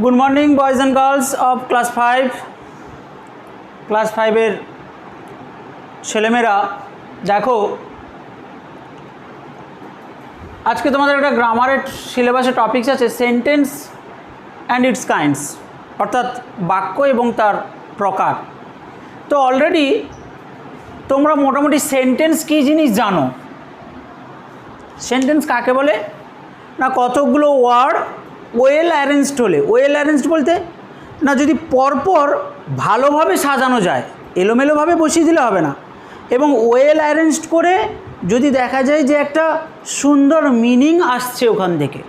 Good morning boys and girls of class 5 class 5 ছেলেমেয়েরা দেখো আজকে তোমাদের একটা গ্রামারের সিলেবাসে টপিকস আছে সেন্টেন্স অ্যান্ড ইটস কাইন্ডস অর্থাৎ বাক্য এবং তার প্রকার। তো অলরেডি তোমরা মোটামুটি সেন্টেন্স কী জিনিস জানো। সেন্টেন্স কাকে বলে না কতগুলো ওয়ার্ড ওয়েল অ্যারেঞ্জড হলে, ওয়েল অ্যারেঞ্জড বলতে না যদি পরপর ভালোভাবে সাজানো যায়, এলোমেলোভাবে বসিয়ে দিলে হবে না, এবং ওয়েল অ্যারেঞ্জড করে যদি দেখা যায় যে একটা সুন্দর মিনিং আসছে ওখান থেকে,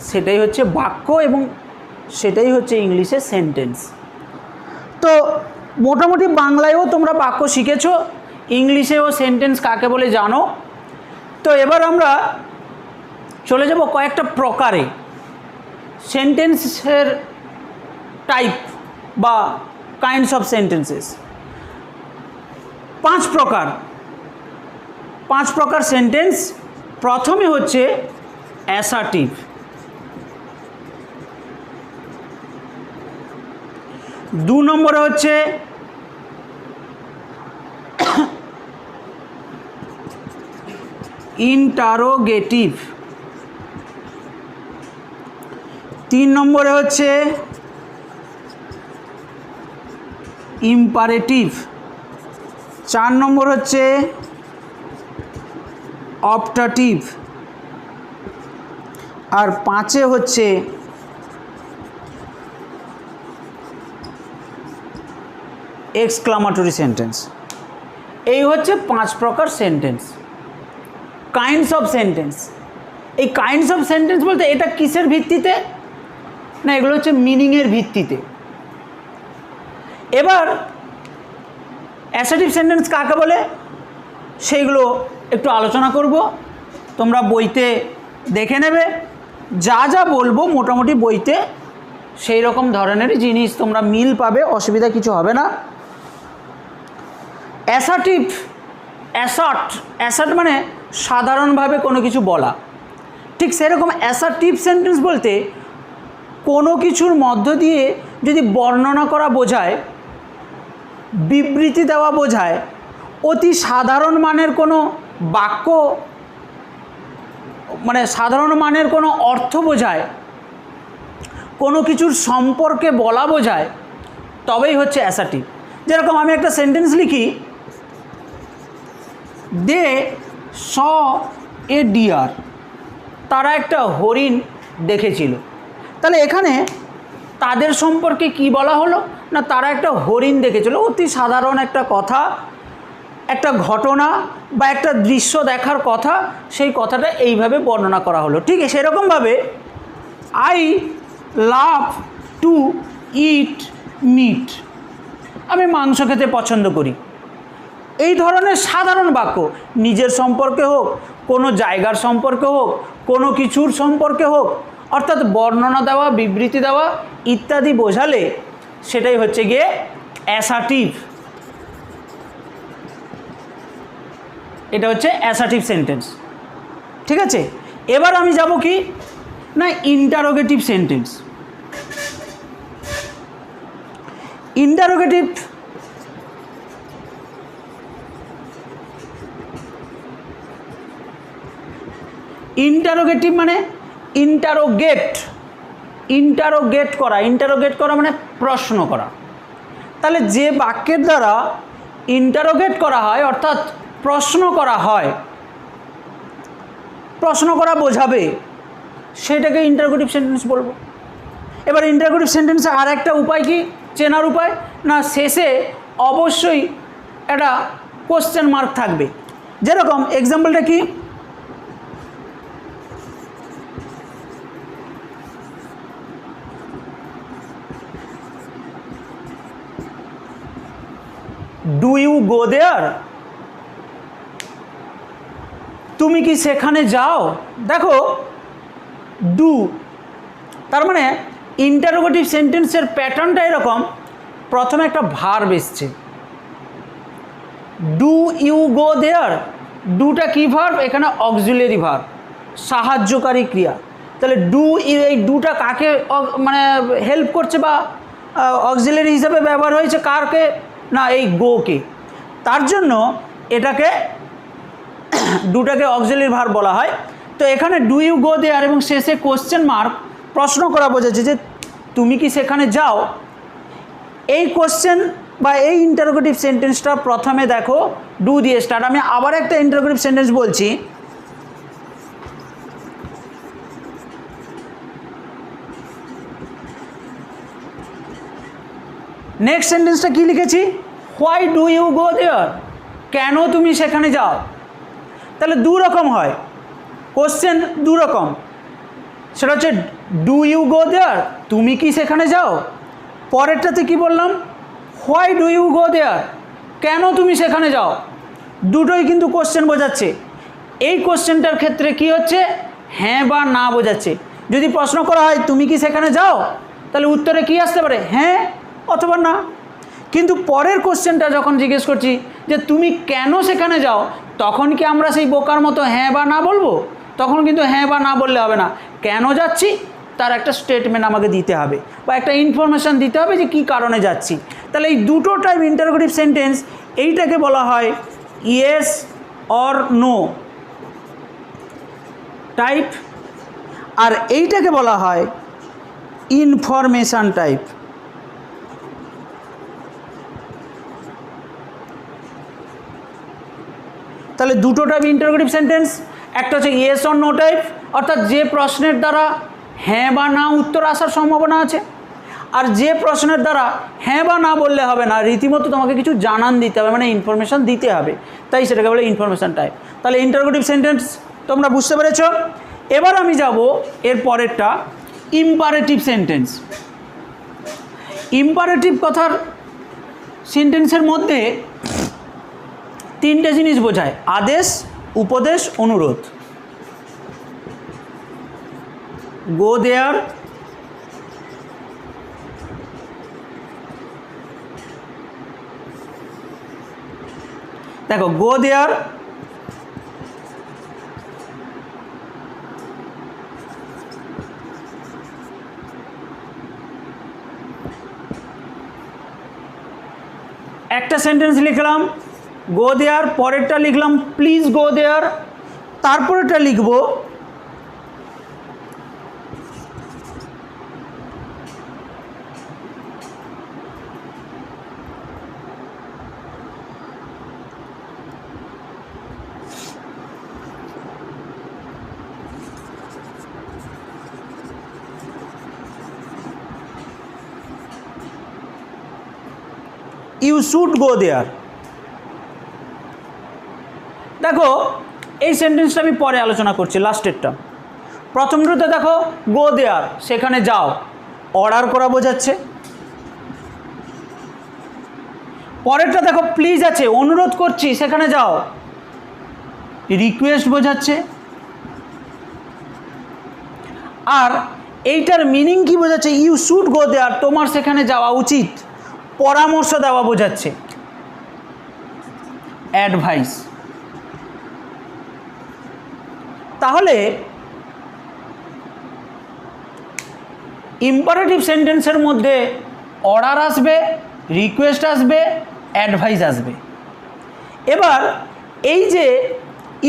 সেটাই হচ্ছে বাক্য এবং সেটাই হচ্ছে ইংলিশে সেন্টেন্স। তো মোটামুটি বাংলায়ও তোমরা বাক্য শিখেছো, ইংলিশেও সেন্টেন্স কাকে বলে জানো। তো এবার আমরা চলে যাব কয়েকটা প্রকারে, সেন্টেন্সের টাইপ বা কাইন্ডস অফ সেন্টেন্সেস। পাঁচ প্রকার সেন্টেন্স। প্রথমে হচ্ছে অ্যাসার্টিভ, দু নম্বরে হচ্ছে ইন্টারোগেটিভ, তিন নম্বরে হচ্ছে ইম্পারেটিভ, চার নম্বর হচ্ছে অপটাটিভ, আর পাঁচে হচ্ছে এক্সক্লামেটরি সেন্টেন্স। এই হচ্ছে পাঁচ প্রকার সেন্টেন্স, কাইন্ডস অফ সেন্টেন্স। এই কাইন্ডস অফ সেন্টেন্স বলতে এটা কিসের ভিত্তিতে না, এগুলো হচ্ছে মিনিংয়ের ভিত্তিতে। এবার অ্যাসার্টিভ সেন্টেন্স কাকে বলে সেইগুলো একটু আলোচনা করব, তোমরা বইতে দেখে নেবে। যা যা বলবো মোটামুটি বইতে সেই রকম ধরনেরই জিনিস তোমরা মিল পাবে, অসুবিধা কিছু হবে না। অ্যাসার্টিভ, অ্যাসার্ট মানে সাধারণভাবে কোনো কিছু বলা, ঠিক সেরকম অ্যাসার্টিভ সেন্টেন্স বলতে কোনো কিছুর মধ্য দিয়ে যদি বর্ণনা করা বোঝায়, বিবৃতি দেওয়া বোঝায়, অতি সাধারণ মানের কোনো বাক্য মানে সাধারণ মানের কোনো অর্থ বোঝায়, কোনো কিছুর সম্পর্কে বলা বোঝায়, তবেই হচ্ছে অ্যাসার্টিভ। যেরকম আমি একটা সেন্টেন্স লিখি, দে স এ ডিয়ার, তারা একটা হরিণ দেখেছিল। তাহলে এখানে তাদের সম্পর্কে কি বলা হলো না, তারা একটা হরিণ দেখেছিল। অতি সাধারণ একটা কথা, একটা ঘটনা বা একটা দৃশ্য দেখার কথা, সেই কথাটা এইভাবে বর্ণনা করা হলো। ঠিক সেরকমভাবে I love to it meet, আমি মাংস খেতে পছন্দ করি। এই ধরনের সাধারণ বাক্য নিজের সম্পর্কে হোক, কোনো জায়গার সম্পর্কে হোক, কোনো কিছুর সম্পর্কে হোক, অর্থাৎ বর্ণনা দেওয়া, বিবৃতি দেওয়া ইত্যাদি বোঝালে সেটাই হচ্ছে গিয়ে অ্যাসার্টিভ। এটা হচ্ছে অ্যাসার্টিভ সেন্টেন্স। ঠিক আছে, এবার আমি যাব কি না ইন্টারোগেটিভ সেন্টেন্স। ইন্টারোগেটিভ মানে ইন্টারোগেট করা মানে প্রশ্ন করা। তাহলে যে বাক্যের দ্বারা ইন্টারোগেট করা হয় অর্থাৎ প্রশ্ন করা হয়, প্রশ্ন করা বোঝাবে, সেটাকে ইন্টারোগেটিভ সেন্টেন্স বলবো। এবার ইন্টারোগেটিভ সেন্টেন্সে আর একটা উপায় কি চেনার উপায় না, শেষে অবশ্যই একটা কোশ্চেন মার্ক থাকবে। যেরকম এক্সাম্পলটা কি, ডু ইউ গো দেয়ার, তুমি কি সেখানে যাও। দেখো ডু, তার মানে ইন্টারোগেটিভ সেন্টেন্সের প্যাটার্নটা এরকম, প্রথমে একটা ভার্ব এসছে, ডু ইউ গো দেয়ার। ডুটা কি ভার্ব, এখানে অক্সিলারি ভার্ব, সাহায্যকারী ক্রিয়া। তাহলে ডু, এই ডুটা কাকে মানে হেল্প করছে বা অক্সিলারি হিসাবে ব্যবহার হয়েছে কারকে, না এই গোকে। তার জন্য এটাকে ডুটাকে অক্সিলারি ভার্ব বলা হয়। তো এখানে ডু ইউ গো দেয়ার এবং শেষে কোশ্চেন মার্ক, প্রশ্ন করা বোঝাচ্ছে যে তুমি কি সেখানে যাও। এই কোশ্চেন বা এই ইন্টারোগেটিভ সেন্টেন্সটা প্রথমে দেখো ডু দিয়ে স্টার্ট। আমি আবার একটা ইন্টারোগেটিভ সেন্টেন্স বলছি, নেক্সট সেন্টেন্সটা কি লিখেছি, হোয়াই ডু ইউ গো দেয়ার, কেন তুমি সেখানে যাও। তাহলে দু রকম হয় কোশ্চেন, দু রকম, সেটা হচ্ছে ডু ইউ গো দেয়ার, তুমি কি সেখানে যাও। পরেরটাতে কি বললাম, হোয়াই ডু ইউ গো দেয়ার, কেন তুমি সেখানে যাও। দুটোই কিন্তু কোশ্চেন বোঝাচ্ছে। এই কোশ্চেনটার ক্ষেত্রে কি হচ্ছে, হ্যাঁ বা না বোঝাচ্ছে। যদি প্রশ্ন করা হয় তুমি কি সেখানে যাও, তাহলে উত্তরে কি আসতে পারে, হ্যাঁ অথবা না। কিন্তু পরের কোশ্চেনটা যখন জিজ্ঞেস করছি যে তুমি কেন সেখানে যাও, তখন কি আমরা সেই বোকার মতো হ্যাঁ বা না বলবো, তখন কিন্তু হ্যাঁ বা না বললে হবে না। কেন যাচ্ছি তার একটা স্টেটমেন্ট আমাকে দিতে হবে বা একটা ইনফরমেশান দিতে হবে যে কী কারণে যাচ্ছি। তাহলে এই দুটো টাইপ ইন্টারোগেটিভ সেন্টেন্স, এইটাকে বলা হয় ইয়েস অর নো টাইপ, আর এইটাকে বলা হয় ইনফরমেশান টাইপ। তাহলে দুটো টাইপ ইন্টারোগেটিভ সেন্টেন্স, একটা হচ্ছে ইয়েস অর নো টাইপ, অর্থাৎ যে প্রশ্নের দ্বারা হ্যাঁ বা না উত্তর আসার সম্ভাবনা আছে, আর যে প্রশ্নের দ্বারা হ্যাঁ বা না বললে হবে না, রীতিমতো তোমাকে কিছু জানান দিতে হবে, মানে ইনফরমেশান দিতে হবে, তাই সেটাকে বলে ইনফরমেশান টাইপ। তাহলে ইন্টারোগেটিভ সেন্টেন্স তোমরা বুঝতে পেরেছ। এবার আমি যাব এর পরেরটা, ইম্পারেটিভ সেন্টেন্স। ইম্পারেটিভ কথার সেন্টেন্সের মধ্যে তিনটে জিনিস বোঝায়, আদেশ, উপদেশ, অনুরোধ। গো দেয়ার, দেখো গো দেয়ার, একটা সেন্টেন্স লিখলাম গো দেয়ার, পরেরটা লিখলাম প্লিজ গো দেয়ার, তারপরেরটা লিখব ইউ শুড গো দেয়ার। দেখো এই সেন্টেন্সটা আমি পরে আলোচনা করছি, লাস্টেরটা। প্রথমটাতে দেখো গো দেয়ার, সেখানে যাও, অর্ডার করা বোঝাচ্ছে। পরেরটা দেখো প্লিজ আছে, অনুরোধ করছি সেখানে যাও, রিকোয়েস্ট বোঝাচ্ছে। আর এইটার মিনিং কি বোঝাচ্ছে, ইউ শুড গো দেয়ার, তোমার সেখানে যাওয়া উচিত, পরামর্শ দেওয়া বোঝাচ্ছে, অ্যাডভাইস। তাহলে ইম্পারেটিভ সেন্টেন্সের মধ্যে অর্ডার আসবে, রিকোয়েস্ট আসবে, অ্যাডভাইস আসবে। এবার এই যে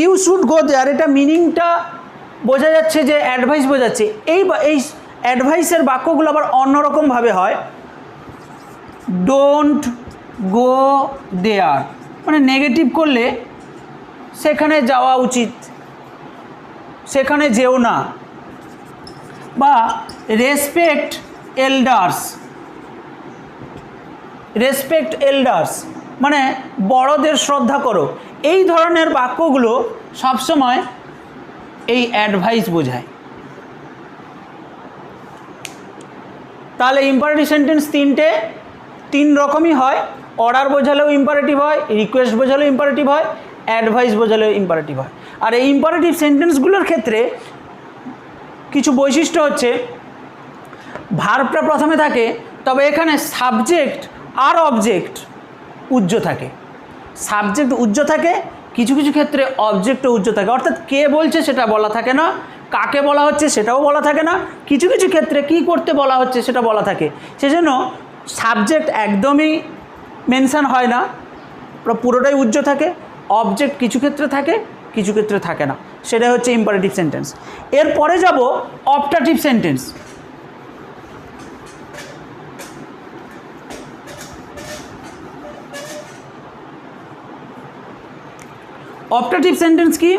ইউ শুড গো দেয়ার, এটা মিনিংটা বোঝা যাচ্ছে যে অ্যাডভাইস বোঝাচ্ছে। এই অ্যাডভাইসের বাক্যগুলো আবার অন্যরকমভাবে হয়, ডোন্ট গো দেয়ার, মানে নেগেটিভ করলে সেখানে যাওয়া উচিত, সেখানে যেও না। বা রেসপেক্ট এল্ডার্স, রেসপেক্ট এল্ডার্স মানে বড়দের শ্রদ্ধা করো। এই ধরনের বাক্যগুলো সবসময় এই অ্যাডভাইস বোঝায়। তাহলে ইম্পারেটিভ সেন্টেন্স তিন রকমই হয়, অর্ডার বোঝালেও ইম্পারেটিভ হয়, রিকোয়েস্ট বোঝালেও ইম্পারেটিভ হয়, অ্যাডভাইস বোঝালেও ইম্পারেটিভ হয়। আর এই ইম্পারেটিভ সেন্টেন্সগুলোর ক্ষেত্রে কিছু বৈশিষ্ট্য হচ্ছে, ভার্বটা প্রথমে থাকে, তবে এখানে সাবজেক্ট আর অবজেক্ট উজ্জ্ব থাকে। সাবজেক্ট উজ্জ্ব থাকে, কিছু কিছু ক্ষেত্রে অবজেক্টও উজ্জ্ব থাকে, অর্থাৎ কে বলছে সেটা বলা থাকে না, কাকে বলা হচ্ছে সেটাও বলা থাকে না, কিছু কিছু ক্ষেত্রে কী করতে বলা হচ্ছে সেটা বলা থাকে। সেজন্য সাবজেক্ট একদমই মেনশান হয় না, পুরোটাই উজ্জ্ব থাকে। অবজেক্ট কিছু ক্ষেত্রে থাকে, কিছু ক্ষেত্রে থাকে না, সেটাই হচ্ছে ইম্পারেটিভ সেন্টেন্স। এরপরে যাব অপটাটিভ সেন্টেন্স। অপটাটিভ সেন্টেন্স কি?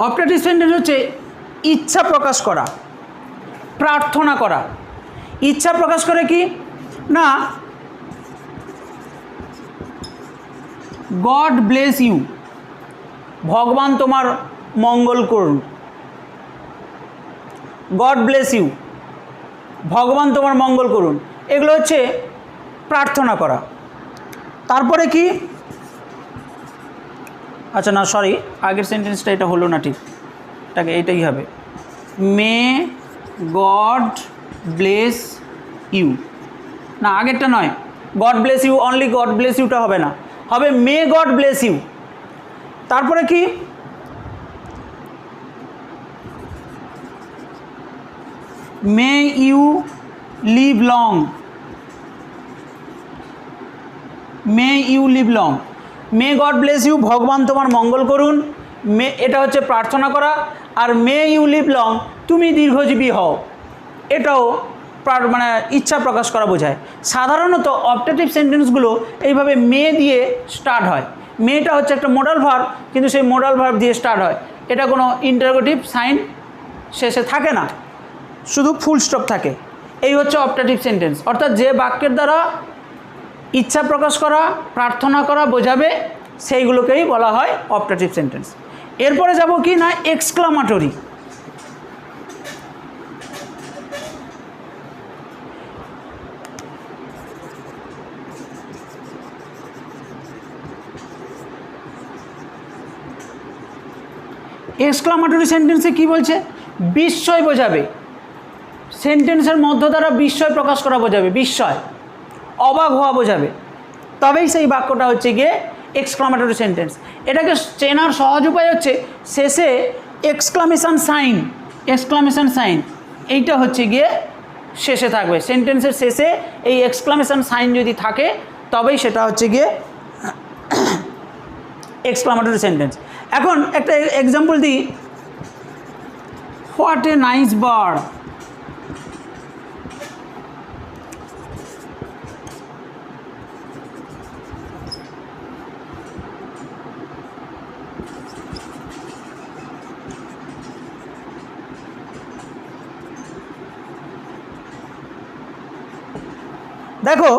অপটাটিভ সেন্টেন্স হচ্ছে ইচ্ছা প্রকাশ করা, প্রার্থনা করা। ইচ্ছা প্রকাশ করে কি না, গড ব্লেস ইউ, ভগবান তোমার মঙ্গল করুন। গড ব্লেস ইউ, ভগবান তোমার মঙ্গল করুন, এগুলো হচ্ছে প্রার্থনা করা। তারপরে কি, আচ্ছা না সরি, আগের সেন্টেন্সটা এটা হলো না, ঠিক এটাকে এইটাই হবে, মে গড ব্লেস ইউ, না আগেরটা নয়, God bless you only, God bless ইউটা হবে না, হবে মে গড ব্লেস ইউ। তারপরে কি, may you live long, may you live long. May God bless you, ভগবান তোমার মঙ্গল করুন, মে এটা হচ্ছে প্রার্থনা করা। আর মে ইউ লিভ লং, তুমি দীর্ঘজীবী হও, এটাও মানে ইচ্ছা প্রকাশ করা বোঝায়। সাধারণত অপটেটিভ সেন্টেন্সগুলো এইভাবে মে দিয়ে স্টার্ট হয়। মেটা হচ্ছে একটা মোডাল ভার্ব, কিন্তু সেই মোডাল ভার্ব দিয়ে স্টার্ট হয়, এটা কোনো ইন্টারোগেটিভ সাইন শেষে থাকে না, শুধু ফুল স্টপ থাকে। এই হচ্ছে অপটেটিভ সেন্টেন্স, অর্থাৎ যে বাক্যের দ্বারা ইচ্ছা প্রকাশ করা, প্রার্থনা করা বোঝাবে, সেইগুলোকেই বলা হয় অপটেটিভ সেন্টেন্স। এরপরে যাব কি না, এক্সক্লামেটরি। এক্সক্লামেটরি সেন্টেন্সে কি বলছে, বিস্ময় বোঝাবে, সেন্টেন্সের মধ্য দ্বারা বিস্ময় প্রকাশ করা বোঝাবে, বিস্ময়, অবাক হওয়া বোঝাবে, তবেই সেই বাক্যটা হচ্ছে গিয়ে এক্সক্লামেটরি সেন্টেন্স। এটাকে চেনার সহজ উপায় হচ্ছে শেষে এক্সক্লামেশন সাইন, এক্সক্লামেশন সাইন এইটা হচ্ছে গিয়ে শেষে থাকবে, সেন্টেন্সের শেষে এই এক্সক্লামেশন সাইন যদি থাকে তবেই সেটা হচ্ছে গিয়ে এক্সক্লামেটরি সেন্টেন্স। এখন একটা এক্সাম্পল দিই, হোয়াট এ নাইস বার্ড। দেখো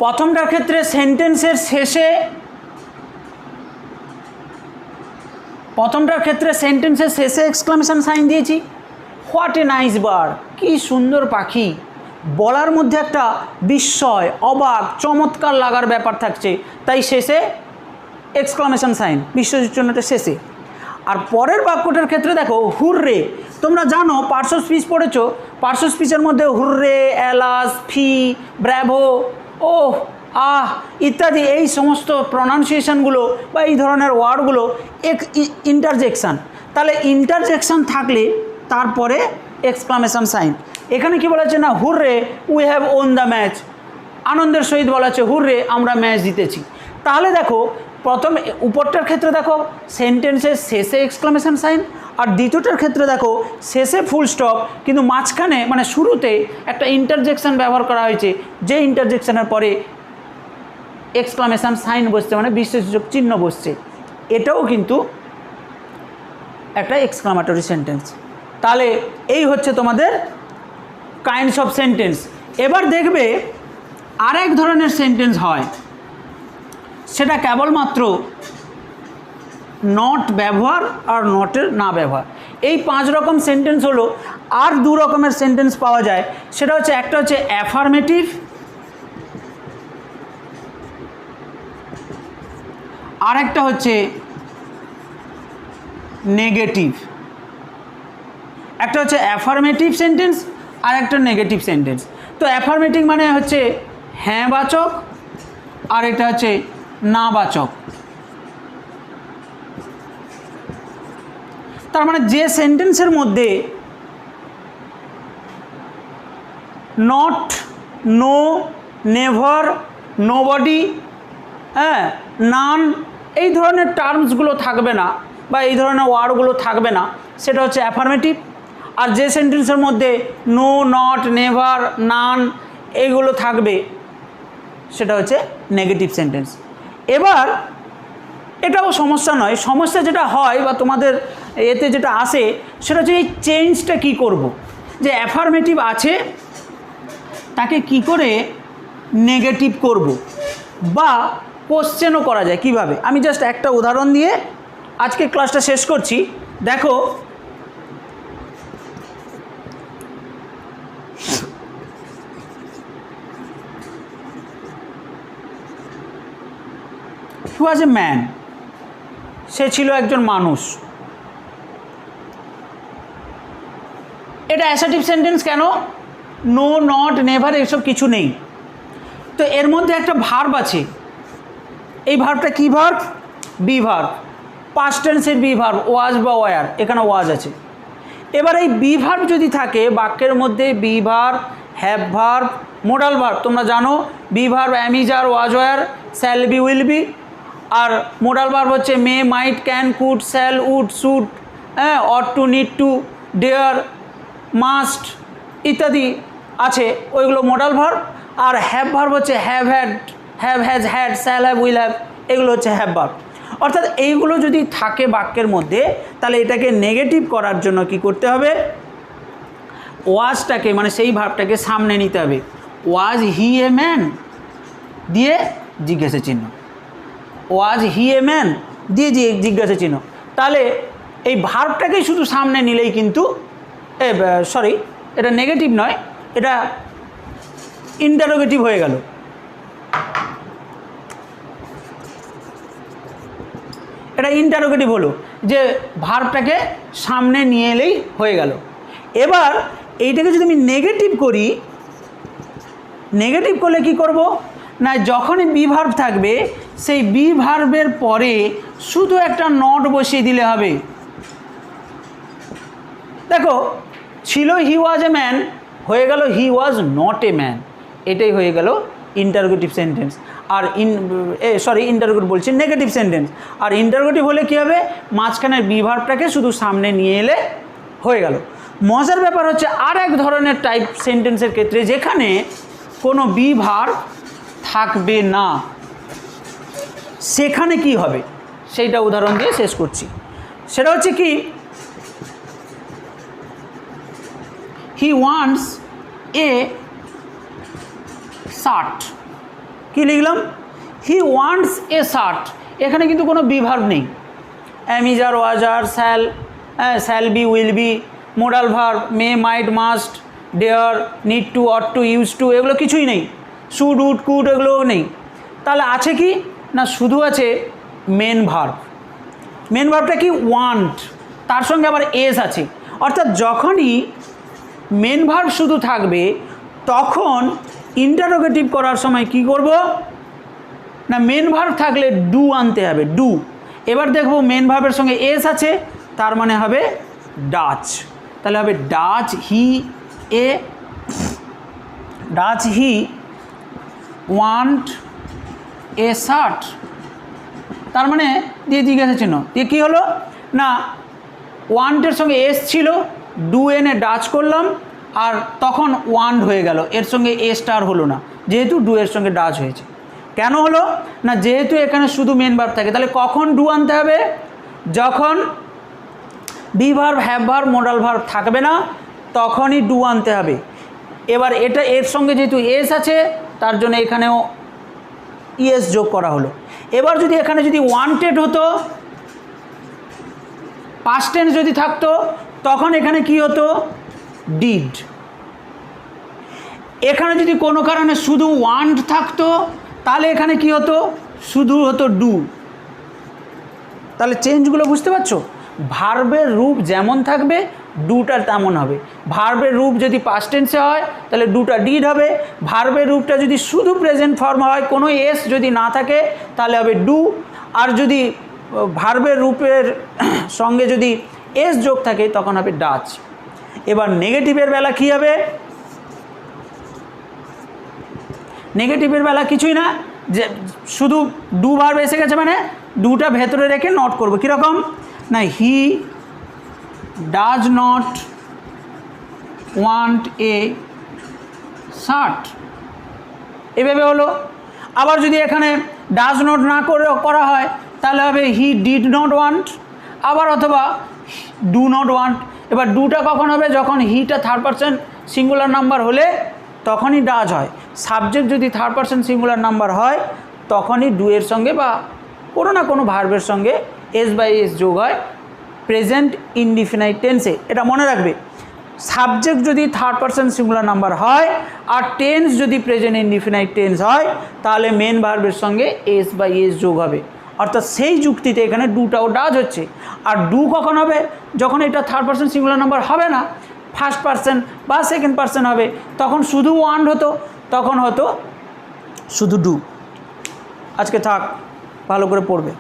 প্রথমটার ক্ষেত্রে সেন্টেন্সের শেষে, এক্সক্লামেশন সাইন দিয়েছি, হোয়াট এ নাইস বার্ড, কি সুন্দর পাখি, বলার মধ্যে একটা বিস্ময়, অবাক, চমৎকার লাগার ব্যাপার থাকছে, তাই শেষে এক্সক্লামেশন সাইন, বিশ্বচিহ্নটা শেষে। আর পরের বাক্যটার ক্ষেত্রে দেখো হুররে, তোমরা জানো পার্টস অফ স্পিচ পড়েছো, পার্টস অফ স্পিচের মধ্যে হুররে, অ্যালাস, ফি, ব্র্যাভো, ওহ, আহ ইত্যাদি এই সমস্ত প্রনাউন্সিয়েশনগুলো বা এই ধরনের ওয়ার্ডগুলো ইন্টারজেকশান, তাহলে ইন্টারজেকশান থাকলে তারপরে এক্সক্লামেশন সাইন। এখানে কি বলা হচ্ছে না, hurray we have won the match, আনন্দের সহিত বলা হচ্ছে হুররে আমরা ম্যাচ জিতেছি। তাহলে দেখো প্রথম উপরটার ক্ষেত্রে দেখো সেন্টেন্সের শেষে এক্সক্লামেশন সাইন, আর দ্বিতীয়টার ক্ষেত্রে দেখো শেষে ফুল স্টপ, কিন্তু মাঝখানে মানে শুরুতে একটা ইন্টারজেকশন ব্যবহার করা হয়েছে, যে ইন্টারজেকশনের পরে এক্সক্লামেশন সাইন বসছে, মানে বিশেষযোগ চিহ্ন বসছে, এটাও কিন্তু একটা এক্সক্লামেটরি সেন্টেন্স। তাহলে এই হচ্ছে তোমাদের কাইন্ডস অফ সেন্টেন্স। এবার দেখবে আরেক ধরনের সেন্টেন্স হয়, সেটা কেবলমাত্র নট ব্যবহার আর নটের না ব্যবহার। এই 5 রকম সেন্টেন্স হলো, আর 2 রকমের সেন্টেন্স পাওয়া যায়, সেটা হচ্ছে একটা হচ্ছে অ্যাফার্মেটিভ, আর একটা হচ্ছে নেগেটিভ। একটা হচ্ছে অ্যাফার্মেটিভ সেন্টেন্স আর একটা নেগেটিভ সেন্টেন্স। তো অ্যাফার্মেটিভ মানে হচ্ছে হ্যাঁ বাচক, আর এটা হচ্ছে নাবাচক। তার মানে যে সেন্টেন্সের মধ্যে নট, নো, নেভার, নোবডি, হ্যাঁ, নান, এই ধরনের টার্মসগুলো থাকবে না বা এই ধরনের ওয়ার্ডগুলো থাকবে না, সেটা হচ্ছে অ্যাফার্মেটিভ। আর যে সেন্টেন্সের মধ্যে নো, নট, নেভার, নান এইগুলো থাকবে সেটা হচ্ছে নেগেটিভ সেন্টেন্স। এবার এটাও সমস্যা নয়, সমস্যা যেটা হয় বা তোমাদের এতে যেটা আসে সেটা হচ্ছে এই চেঞ্জটা কী করব, যে অ্যাফার্মেটিভ আছে তাকে কি করে নেগেটিভ করব বা কোশ্চেনও করা যায় কিভাবে। আমি জাস্ট একটা উদাহরণ দিয়ে আজকে ক্লাসটা শেষ করছি। দেখো, হি ওয়াজ এ ম্যান, সে ছিল একজন মানুষ। এটা অ্যাসার্টিভ সেন্টেন্স কেন? নো, নট, নেভার এসব কিছু নেই। তো এর মধ্যে একটা ভার্ব আছে, এই ভার্বটা কী ভার্ব? বি ভার্ব, পাস্ট টেন্সের বি ভার্ব, ওয়াজ বা ওয়ার, এখানে ওয়াজ আছে। এবার এই বি ভার্ব যদি থাকে বাক্যের মধ্যে, be verb, have verb, modal verb, তোমরা জানো be verb am, is, are, was, were, shall be, will be, আর মোডাল ভার্ব হচ্ছে may, might, can, could, shall, would, should, হ্যাঁ, ought to, need to, dare, must ইত্যাদি আছে, ওইগুলো modal verb. আর have verb হচ্ছে have had, have has had, shall have, will have, এগুলো হচ্ছে হ্যাভ ভার্ব। অর্থাৎ এইগুলো যদি থাকে বাক্যের মধ্যে তাহলে এটাকে নেগেটিভ করার জন্য কি করতে হবে? ওয়াজটাকে মানে সেই ভার্বটাকে সামনে নিতে হবে। ওয়াজ হি এ ম্যান দিয়ে জিজ্ঞাসা চিহ্ন, ওয়াজ হি এ ম্যান দিয়ে জিজ্ঞাসা চিহ্ন। তাহলে এই ভার্বটাকেই শুধু সামনে নিলেই কিন্তু সরি, এটা নেগেটিভ নয়, এটা ইন্টারোগেটিভ হয়ে গেল। এটা ইন্টারোগেটিভ হলো, যে ভার্বটাকে সামনে নিয়ে এলেই হয়ে গেল। এবার এইটাকে যদি আমি নেগেটিভ করি, নেগেটিভ করলে কি করব না, যখনই বি ভার্ব থাকবে সেই বি ভার্বের পরে শুধু একটা নট বসিয়ে দিলে হবে। দেখো, ছিল হি ওয়াজ এ ম্যান, হয়ে গেল হি ওয়াজ নট এ ম্যান, এটাই হয়ে গেল ইন্টারোগেটিভ সেন্টেন্স। আর ইন্টারোগেটিভ বলছি নেগেটিভ সেন্টেন্স। আর ইন্টারোগেটিভ হলে কী হবে, মাঝখানের বি ভার্বটাকে শুধু সামনে নিয়ে এলে হয়ে গেল। মজার ব্যাপার হচ্ছে আর এক ধরনের টাইপ সেন্টেন্সের ক্ষেত্রে যেখানে কোনো বি ভার্ব থাকবে না, সেখানে কি হবে সেইটা উদাহরণ দিয়ে শেষ করছি। সেটা হচ্ছে কি, হি ওয়ান্টস এ শার্ট, কি লিখলাম? হি ওয়ান্টস এ শার্ট, এখানে কিন্তু কোনো বি ভার্ব নেই। Am, is, are, was, are, shall, shall be, will be, modal verb may, might, must, dare, need to, ought to, used to, এগুলো কিছুই নেই। Should, would, could এগুলোও নেই। তাহলে আছে কি না, শুধু আছে মেন ভার্ব। মেন ভার্বটা কি? ওয়ান্ট, তার সঙ্গে আবার এস আছে। অর্থাৎ যখনই মেন ভার্ব শুধু থাকবে তখন ইন্টারোগেটিভ করার সময় কি করব না, মেন ভার্ব থাকলে ডু আনতে হবে, ডু। এবার দেখব মেন ভার্বের সঙ্গে এস আছে, তার মানে হবে ডাচ। তাহলে হবে Dutch he want a shirt, তার মানে দিয়ে জিজ্ঞাসা চিহ্ন দিয়ে কী হলো না, ওয়ান্টের সঙ্গে এস ছিল, ডু এনে ডাচ করলাম, আর তখন ওয়ান্ট হয়ে গেল, এর সঙ্গে এ স্টার হলো না, যেহেতু ডু এর সঙ্গে ডাচ হয়েছে। কেন হলো না, যেহেতু এখানে শুধু মেন ভার্ব থাকে। তাহলে কখন ডু আনতে হবে? যখন B verb, have verb, modal verb থাকবে না, তখনই ডু আনতে হবে। এবার এটা এর সঙ্গে যেহেতু এস আছে তার জন্য এখানেও ইএস যোগ করা হলো। এবার যদি এখানে যদি ওয়ান্টেড হতো, পাস্ট টেন্স যদি থাকতো, তখন এখানে কি হতো? ডিড। এখানে যদি কোনো কারণে শুধু ওয়ান্ট থাকতো তাহলে এখানে কি হতো? শুধু হতো ডু। তাহলে চেঞ্জগুলো বুঝতে পারছো? ভার্বের রূপ যেমন থাকবে ডুটা তেমন হবে। ভার্বের রূপ যদি পাস্ট টেন্সে হয় তাহলে ডুটা ডিড হবে। ভার্বের রূপটা যদি শুধু প্রেজেন্ট ফর্ম হয়, কোনো এস যদি না থাকে তাহলে হবে ডু। আর যদি ভার্বের রূপের সঙ্গে যদি এস যোগ থাকে তখন হবে ডাচ। এবার নেগেটিভের বেলা কী হবে? নেগেটিভের বেলা কিছুই না, যে শুধু ডু ভার্ব এসে গেছে মানে ডুটা ভেতরে রেখে নট করবো। কীরকম না, he does not want a shirt, এভাবে হলো। আবার যদি এখানে ডাজ নট না করে করা হয় তাহলে হবে হি ডিড নট ওয়ান্ট, আবার অথবা ডু নট ওয়ান্ট। এবার ডুটা কখন হবে? যখন হিটা থার্ড পারসন সিঙ্গুলার নাম্বার হলে তখনই ডাজ হয়। সাবজেক্ট যদি থার্ড পারসন সিঙ্গুলার নাম্বার হয় তখনই ডু এর সঙ্গে বা কোনো না কোনো ভার্বের সঙ্গে এস বাই এস যোগ হয় প্রেজেন্ট ইনডিফিনাইট টেন্সে। এটা মনে রাখবে, সাবজেক্ট যদি থার্ড পারসন সিঙ্গুলার নাম্বার হয় আর টেন্স যদি প্রেজেন্ট ইনডিফিনাইট টেন্স হয় তাহলে মেন ভার্বের সঙ্গে এস বাই এস যোগ হবে। অর্থাৎ সেই যুক্তিতে এখানে ডুটাও ডাজ হচ্ছে। আর ডু কখন হবে? যখন এটা থার্ড পারসন সিঙ্গুলার নাম্বার হবে না, ফার্স্ট পারসন বা সেকেন্ড পারসন হবে, তখন শুধু ওয়ান্ট হতো, তখন হতো শুধু ডু। আজকে থাক, ভালো করে পড়বে।